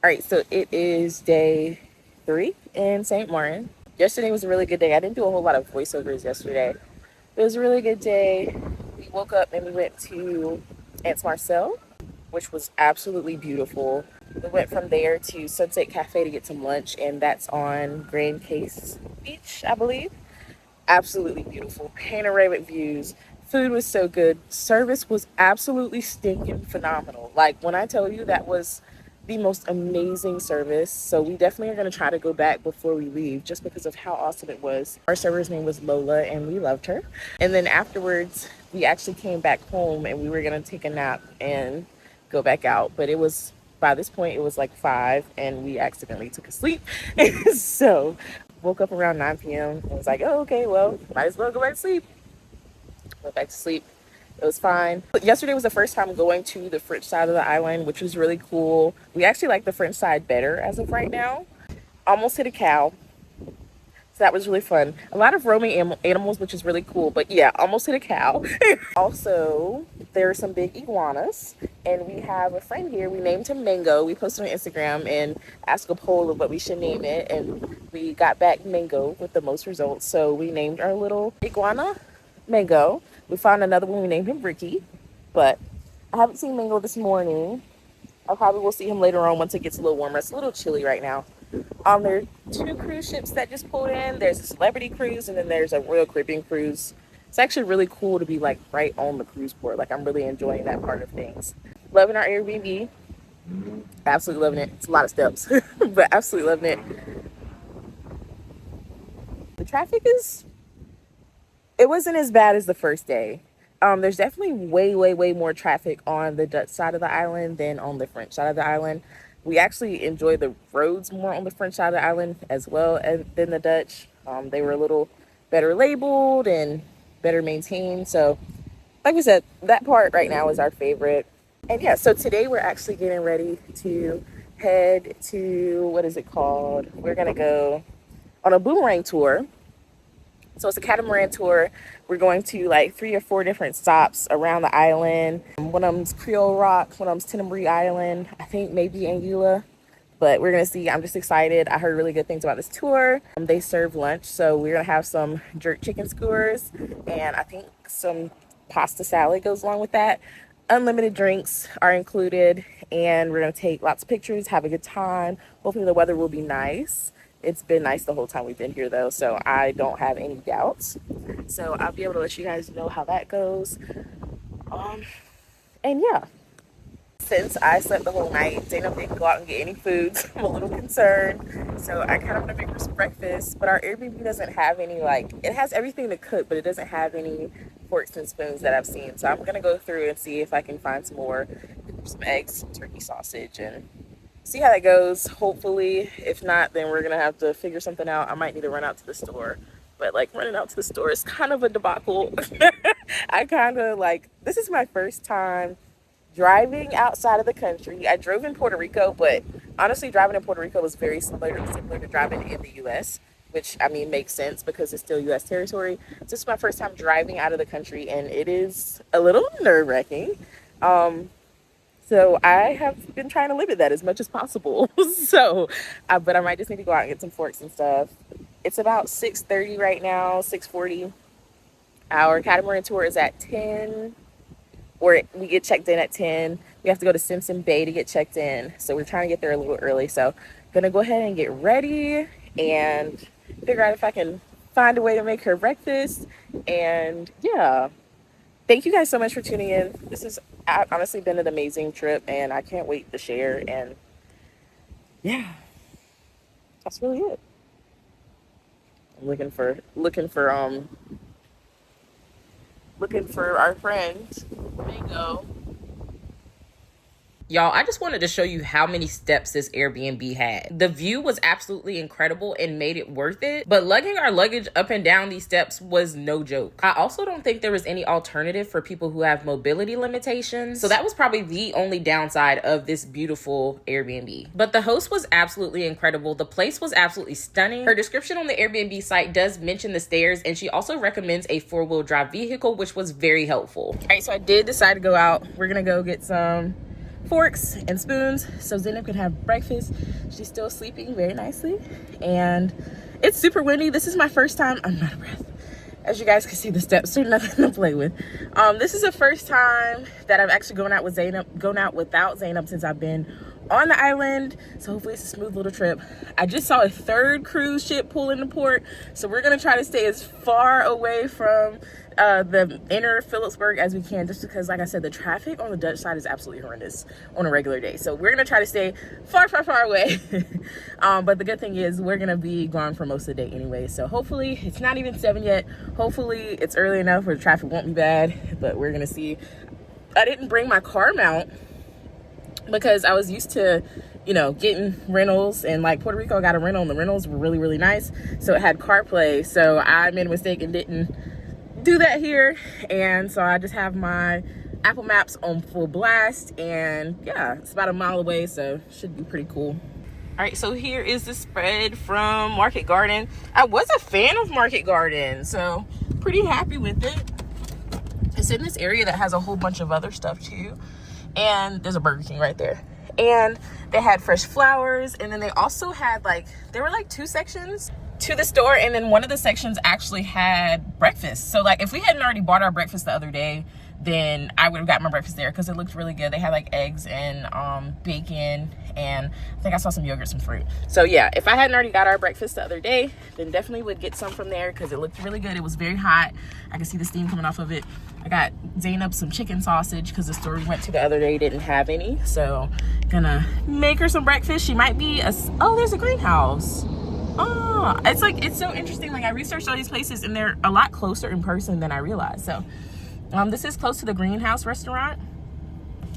All right, so it is day 3 in St. Maarten. Yesterday was a really good day. I didn't do a whole lot of voiceovers yesterday. It was a really good day. We woke up and we went to St Marcel, which was absolutely beautiful. We went from there to Sunset Cafe to get some lunch, and that's on Grand Case Beach, I believe. Absolutely beautiful. Panoramic views. Food was so good. Service was absolutely stinking phenomenal. Like, when I tell you, that was the most amazing service. So we definitely are going to try to go back before we leave just because of how awesome it was. Our server's name was Lola and we loved her. And then afterwards, we actually came back home and we were going to take a nap and go back out. But it was, by this point, it was like 5 and we accidentally took a sleep. So woke up around 9 p.m. and was like, oh, okay, well, might as well go back to sleep. Went back to sleep. It was fine. But yesterday was the first time going to the French side of the island, which was really cool. We actually like the French side better as of right now. Almost hit a cow. So that was really fun. A lot of roaming animals, which is really cool. But yeah, almost hit a cow. Also, there are some big iguanas. And we have a friend here. We named him Mango. We posted on Instagram and asked a poll of what we should name it. And we got back Mango with the most results. So we named our little iguana Mango. We found another one. We named him Ricky. But I haven't seen Mango this morning. I probably will see him later on once it gets a little warmer. It's a little chilly right now. There are 2 cruise ships that just pulled in. There's a Celebrity cruise and then there's a Royal Caribbean cruise. It's actually really cool to be like right on the cruise port. Like, I'm really enjoying that part of things. Loving our Airbnb. Absolutely loving it. It's a lot of steps, but absolutely loving it. The traffic it wasn't as bad as the first day. There's definitely way more traffic on the Dutch side of the island than on the French side of the island. We actually enjoy the roads more on the French side of the island as well as than the Dutch. They were a little better labeled and better maintained. So, like we said, that part right now is our favorite. And yeah, so today we're actually getting ready to head to, what is it called? We're going to go on a boomerang tour. So it's a catamaran tour. We're going to like 3 or 4 different stops around the island. One of them's Creole Rock, one of them's Tenerife Island, I think maybe Anguilla. But we're going to see. I'm just excited. I heard really good things about this tour. They serve lunch, so we're going to have some jerk chicken skewers, and I think some pasta salad goes along with that. Unlimited drinks are included, and we're going to take lots of pictures, have a good time. Hopefully the weather will be nice. It's been nice the whole time we've been here, though, so I don't have any doubts. So I'll be able to let you guys know how that goes. And yeah, since I slept the whole night, Dana didn't go out and get any food, so I'm a little concerned. So I kind of want to make her some breakfast, but our Airbnb doesn't have any, like, it has everything to cook, but it doesn't have any forks and spoons that I've seen. So I'm going to go through and see if I can find some more, some eggs, some turkey sausage, and see how that goes. Hopefully, if not, then we're gonna have to figure something out. I might need to run out to the store, but like, running out to the store is kind of a debacle. I kind of like, this is my first time driving outside of the country. I drove in Puerto Rico, but honestly, driving in Puerto Rico was very similar to driving in the U.S., which, I mean, makes sense because it's still U.S. territory. So this is my first time driving out of the country, and it is a little nerve-wracking. So I have been trying to limit that as much as possible. But I might just need to go out and get some forks and stuff. It's about 6:30 right now, 6:40. Our catamaran tour is at 10, or we get checked in at 10. We have to go to Simpson Bay to get checked in. So we're trying to get there a little early. So gonna go ahead and get ready and figure out if I can find a way to make her breakfast. And yeah. Thank you guys so much for tuning in. This has honestly been an amazing trip, and I can't wait to share. And yeah, that's really it. I'm looking for our friend Mango. Y'all, I just wanted to show you how many steps this Airbnb had. The view was absolutely incredible and made it worth it, but lugging our luggage up and down these steps was no joke. I also don't think there was any alternative for people who have mobility limitations, so that was probably the only downside of this beautiful Airbnb. But the host was absolutely incredible. The place was absolutely stunning. Her description on the Airbnb site does mention the stairs, and she also recommends a 4-wheel drive vehicle, which was very helpful. All right, so I did decide to go out. We're gonna go get some forks and spoons so Zainab could have breakfast. She's still sleeping very nicely, and it's super windy. This is my first time. I'm out of breath. As you guys can see, the steps are nothing to play with. This is the first time that I've actually gone out without Zainab since I've been on the island. So hopefully it's a smooth little trip. I just saw a third cruise ship pull into port, so we're gonna try to stay as far away from the inner Phillipsburg as we can, just because, like I said, the traffic on the Dutch side is absolutely horrendous on a regular day. So we're gonna try to stay far away. But the good thing is we're gonna be gone for most of the day anyway. So hopefully it's not even 7 yet. Hopefully it's early enough where the traffic won't be bad, but we're gonna see. I didn't bring my car mount because I was used to, you know, getting rentals, and like Puerto Rico got a rental and the rentals were really nice. So it had CarPlay. So I made a mistake and didn't do that here, and so I just have my Apple Maps on full blast, and yeah, it's about a mile away, so should be pretty cool. All right, so here is the spread from Market Garden. I was a fan of Market Garden, so pretty happy with it. It's in this area that has a whole bunch of other stuff too, and there's a Burger King right there, and they had fresh flowers, and then they also had there were like 2 sections to the store, and then one of the sections actually had breakfast. So like if we hadn't already bought our breakfast the other day, then I would have got my breakfast there because it looked really good. They had like eggs and bacon, and I think I saw some yogurt, some fruit. So yeah, if I hadn't already got our breakfast the other day, then definitely would get some from there because it looked really good. It was very hot. I could see the steam coming off of it. I got Zainab some chicken sausage because the store we went to the other day didn't have any. So gonna make her some breakfast. She might be oh, there's a greenhouse. Oh, it's so interesting. Like I researched all these places and they're a lot closer in person than I realized. So this is close to the Greenhouse restaurant.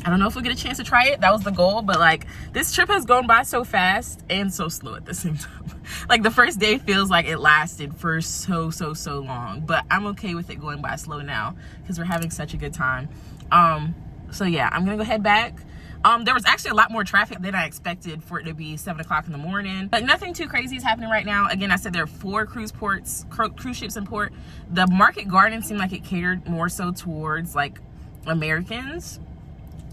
I don't know if we'll get a chance to try it. That was the goal, but like this trip has gone by so fast and so slow at the same time. Like the first day feels like it lasted for so long, but I'm okay with it going by slow now because we're having such a good time. So yeah, I'm gonna go head back. There was actually a lot more traffic than I expected for it to be 7 o'clock in the morning, but nothing too crazy is happening right now. Again, I said there are 4 cruise ships in port. The Market Garden seemed like it catered more so towards like Americans,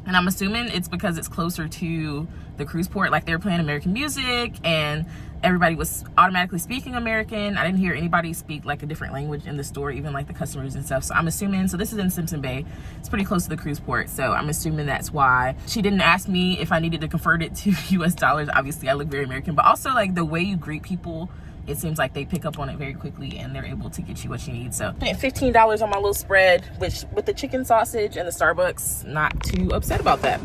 and I'm assuming it's because it's closer to the cruise port. Like they were playing American music and everybody was automatically speaking American. I didn't hear anybody speak like a different language in the store, even like the customers and stuff. So I'm assuming, so this is in Simpson Bay. It's pretty close to the cruise port. So I'm assuming that's why. She didn't ask me if I needed to convert it to US dollars. Obviously I look very American, but also like the way you greet people, it seems like they pick up on it very quickly and they're able to get you what you need. So spent $15 on my little spread, which with the chicken sausage and the Starbucks, not too upset about that.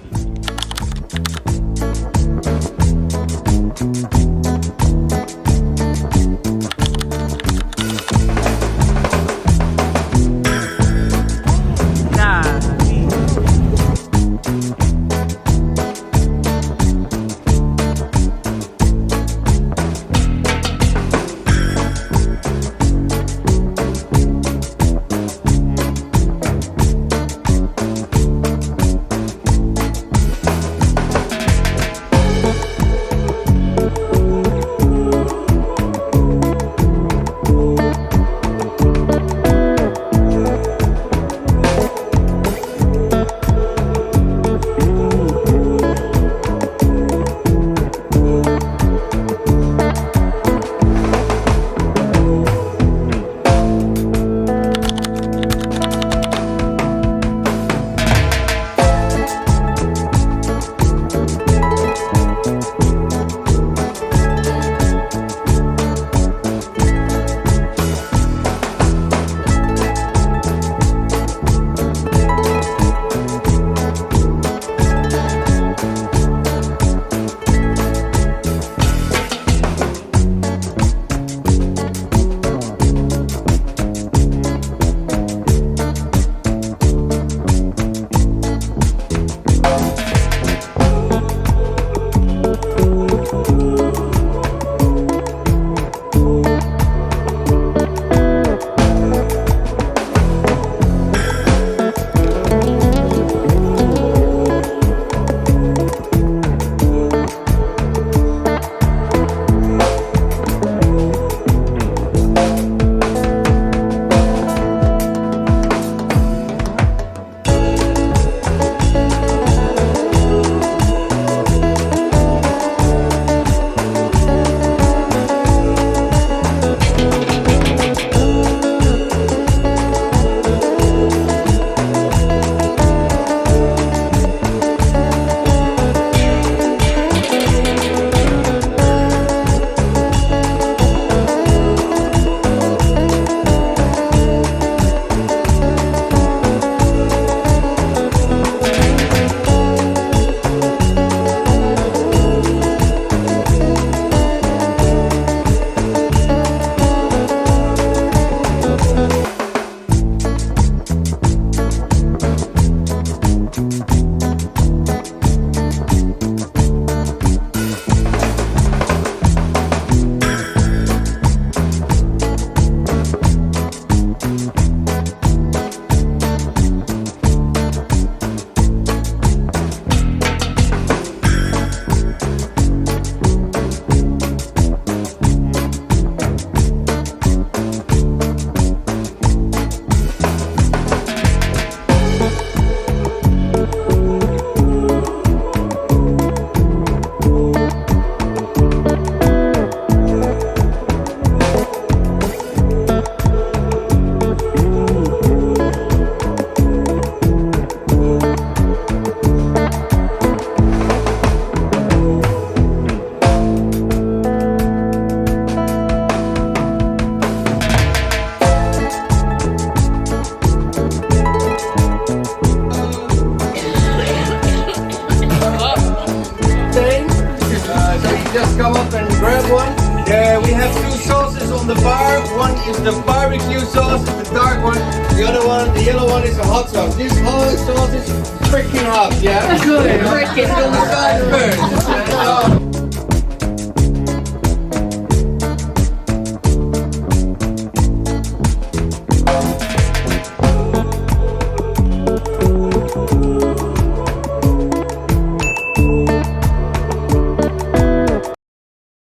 just come up and grab one. We have two sauces on the bar. One is the barbecue sauce, the dark one. The other one, the yellow one, is a hot sauce. This whole sauce is freaking hot, yeah? Good. Freaking on the side first.